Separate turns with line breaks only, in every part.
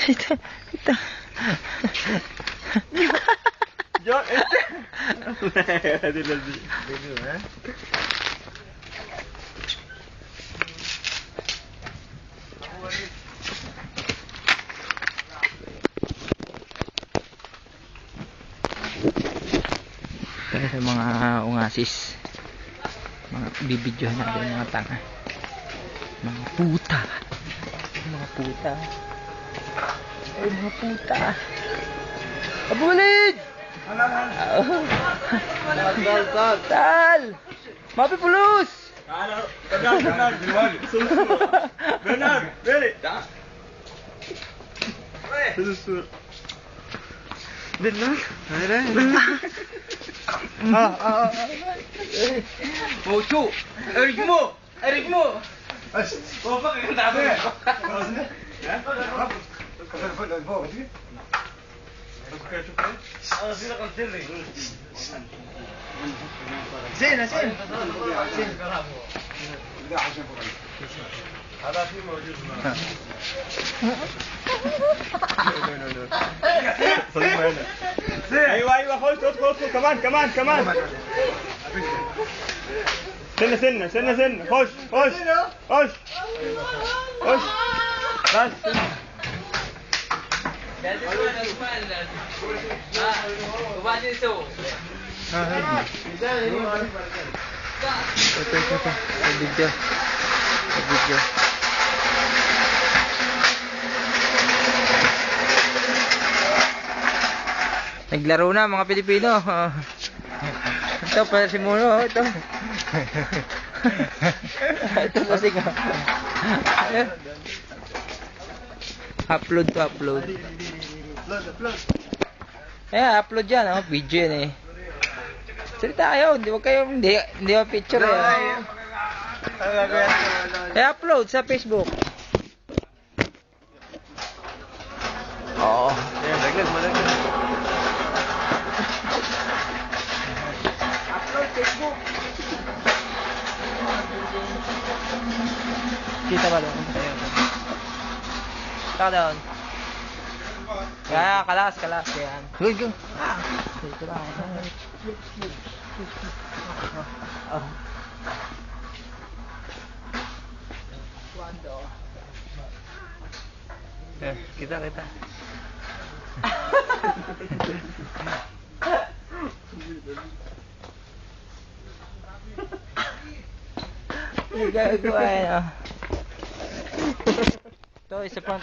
Ito, ito.
John, ito.
Kaya sa mga ungasis, mga bibidyohan natin mga tanga, mga puta, mga puta, ay mga puta. Abulid! Tal! Mapi pulos!
Bernard, really? Susur. Bernard? Mocho! Erik mo! Erik mo! Oh, bakit ang tabi? زين زين هذا في موجود ايوه ايوه خش ادخل كمان سنه خش بس وبعدين سووا
Video. Naglaro na mga Pilipino. Ito pa si Muno, ito. Ito kasi ka. Upload. Upload yan, video yan eh. Salita kayo, hindi mo picture eh. Upload sa Facebook. Oo. Upload Facebook. Kita ba doon? Taka doon. Kaya, kalas yan. Go. Dito lang. Kita. Ito, isa pa.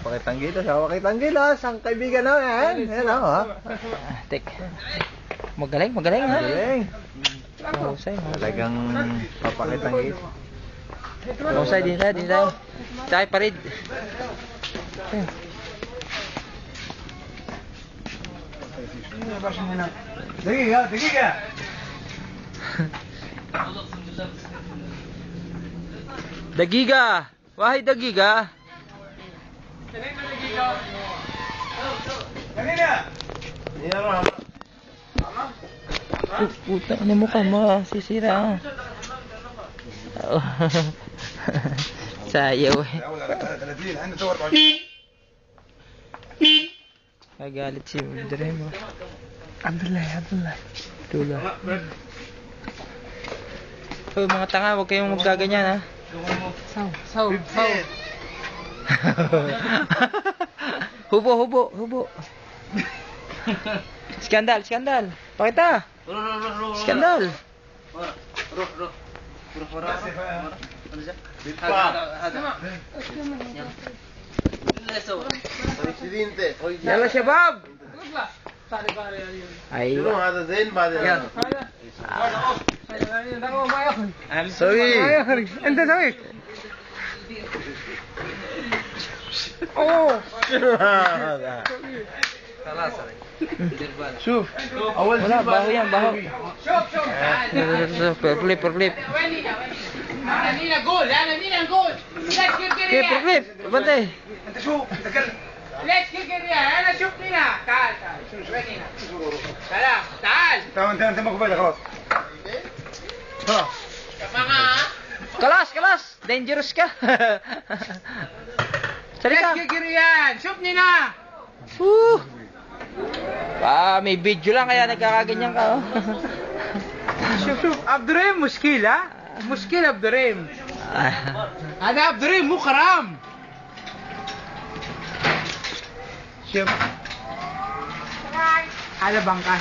Pakitang gilas, ang kaibigan namin. Tek. Magaling ha. Mahusay.
Talagang papakitang gilas.
Mahusay din tayo. Tayo parid.
دقيقة
Dagiga! Wahai dagiga! Puta, ano mo ka masisira? Sayaw eh. Nagalit si Dre mo. Abdullah. Tula. Hoy mga tanga, huwag kayong magkaganyan ha. Saw. Hubo. Skandal. Pakita. Skandal. Yalla shabab. ايوه
هذا زين بعدين
سوي انت سويت اوه
خلاص شوف اول
ولا باهو شوف برليب
انا مين نقول
كيف برليب بنتي
انت شو تكلم Let's kick it يا انا شوفني هنا تعال تعال شوفني هنا سلام تعال
انت مقبل خلاص خلاص
Kalas! Dangerous ka!
Let's
Salita!
kick it yan شوفني هنا
Woo! May video lang kaya nagkakaganyan ka. Oh.
شوف عبد الرحيم مشكلة مشكلة عبد الرحيم هذا عبد الرحيم مو حرام شوف هذا بنكاي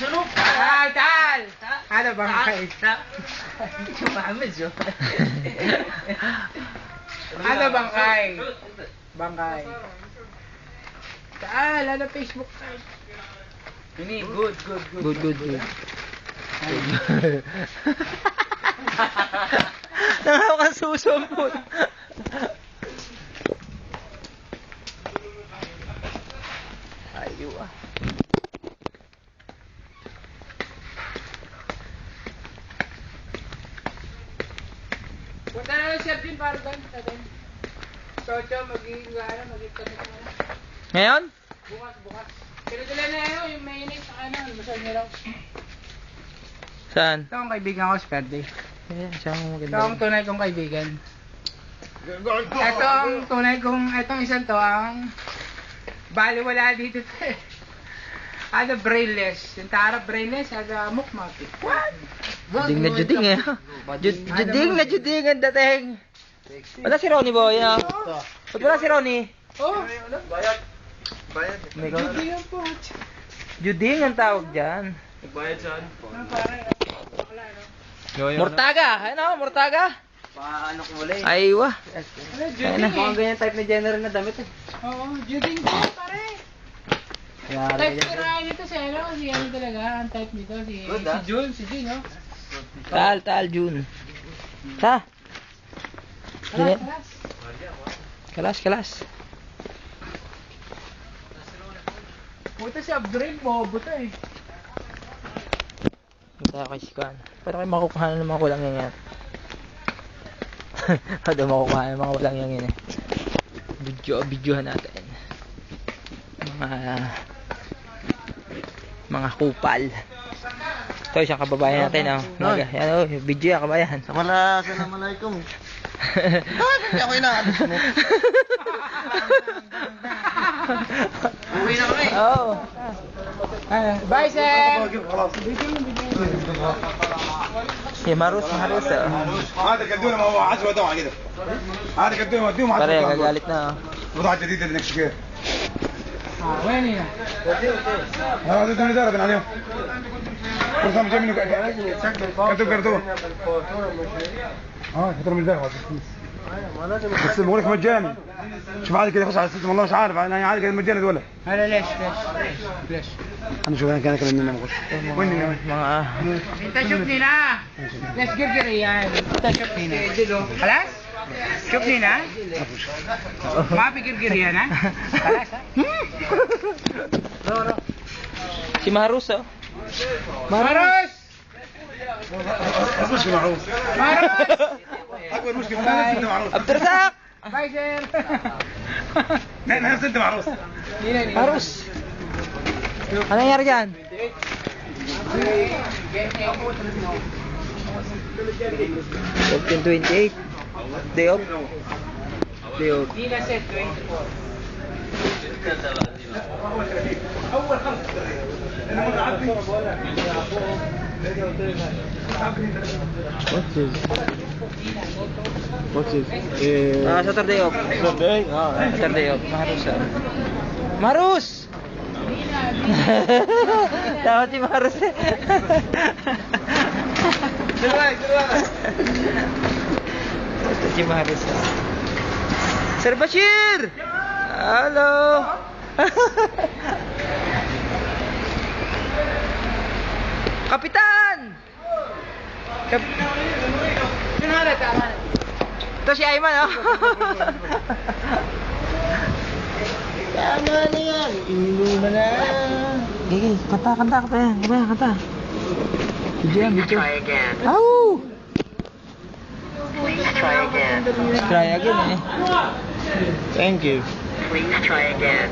شنو تعال هذا بنكاي
شوف محمد شوف.
هذا بنكاي تعال هذا فيسبوك ini good
Good. Nangaw ka susumpot. Ayo ah.
punta na lang siya din para doon Chocho magiging kasama na
Ngayon?
bukas pero dala na yung mayonnaise sa masal niya raw
Saan?
ito ang kaibigan ko si Ferdy
Ayan, saan mo
ito
maganda.
ang tunay kong kaibigan ito ang tunay kong itong isang to ang baliwala dito ada brainless yung tara brainless ada mukmati what?
Juding eh. Juding ang dating. Wala si Ronnie boy, ah. Ba't wala si Ronnie?
oh
bayad
Judy yan po
Juding ang tawag dyan.
nagbayad saan
Mortaga! Mortaga?
paano ko muli
Aywa.
ano Judy
Ayun na.
mga ganyan type na general na damit
oo Judy po pare type kirahin nito si si ano talaga ang type nito si Jun no
Tal, Jun. Sa? Kalas.
Puta si Abdurrahim, bobo to eh.
Punta kay Scan. Para kayo makukuha ng mga walang yan. Para makukuha ng mga walang yan eh. Videohan natin. Mga kupal. Ito isang kababayan natin. Yan video yan kabayan.
Assalamualaikum hindi ako inaalis mo uwi na kami
Oo.
Bye sir!
Si Marus.
هذا قدونا ما هو عزوه دوعه كده هذا قدونا وديهم
Pare, gagalit na.
بضاعه جديده لنكش كده
وين هنا؟
هذا دون اداره عليهم كل كم جاي منه كتب فتره من الدرجه بس بقول لك مجاني شوف هذا كده يخش على السيستم والله مش عارف انا عارف كده مجاني ولا
هلا ليش؟
انا شوف انا كان كلامنا نقول وين
Mga...
انت شوفني لا ليش قرقري يعني انت شوفني هنا خلاص؟ شوفني هنا ما في قرقري هنا خلاص
Si Marus, oh.
ماروس
مشكله معروف
ماروس
اكبر مشكله انت معروف
Abdurrazak!
باي سير
نفس انت معروف
Marus! Ano nangyari dyan? 14:28. Day off.
دينا سيت 24
Saturday off. Saturday off. Marus, ah. Marus! Tawag si Marus eh. Ito si Marus, ah. Sir Bashir! Hello! Kapitan! Ito si Ayman, oh.
Tama na yan. Inuman na.
Gigi, kanta ka pa yan. Kanta. Video yan, video.
Try again.
Au!
Please try again.
Try again eh. Thank you.
Please try again.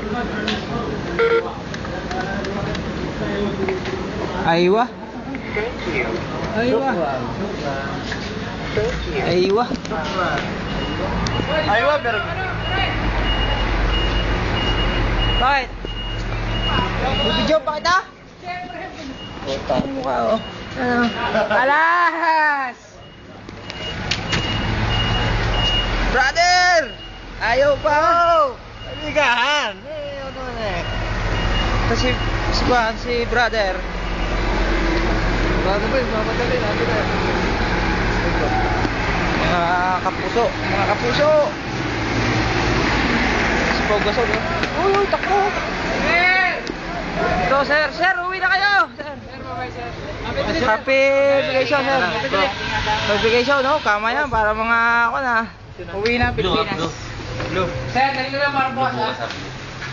Aywa.
Thank you.
Aywa.
Thank you.
Aywa.
ايوه pero
Bakit? Video pa kita? Putang mukha oh. Ano?
Alas!
Brother! Ayaw pa oh! Aligahan! Ano na eh? Kasi si brother.
Bago ba yun? Mamadali natin na.
Mga kapuso. Mga kapuso! Si Pau Gasol oh. Uy, takbo! So sir, uwi na kayo! Sir. Happy vacation, sir. Happy vacation, no? Kama yan, para mga ako na.
Uwi na, Pilipinas. Sir, dali na lang boss, ha?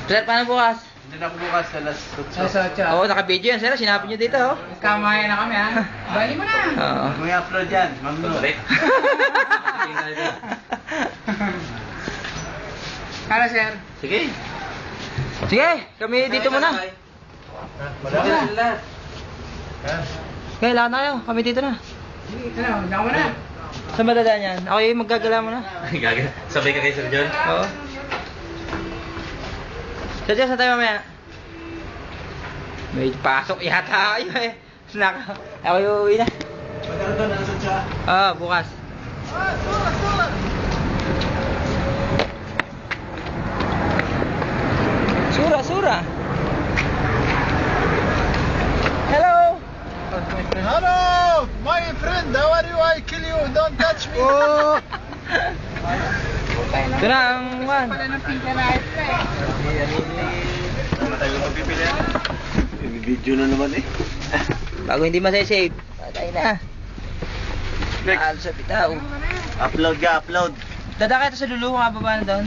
Sir, paano bukas?
Hindi na ako bukas alas
Alas 8.
Oo, naka-video yan, sir. Sinapin nyo dito, oh.
Kamaya na kami, ha? Bali mo na.
Oo.
May upload yan, mamno.
Hala, sir.
Sige.
Sige, kami dito muna.
Madali na sila.
Okay, lahat na kayo. Kami dito na.
Ito na, huwag mo na.
Saan ba dadaan yan? Ako yung maggagala muna.
Sabay ka kay Sir John?
Oo. Sir John, saan tayo mamaya? May pasok yata kayo eh. Snack. Ako yung uwi na.
Magkano doon ang sadya?
Bukas. Sura. Hello.
Hello! My friend, how are you? I kill you, don't touch me!
Ito na ang one.
Pala ng pinka na ito, eh.
Ano tayo magpipili? Video na naman eh.
Bago hindi masasave. Patay na. Mahal sa bitaw.
Upload ka, upload.
Dadaka ito sa dulo kung kababa na doon.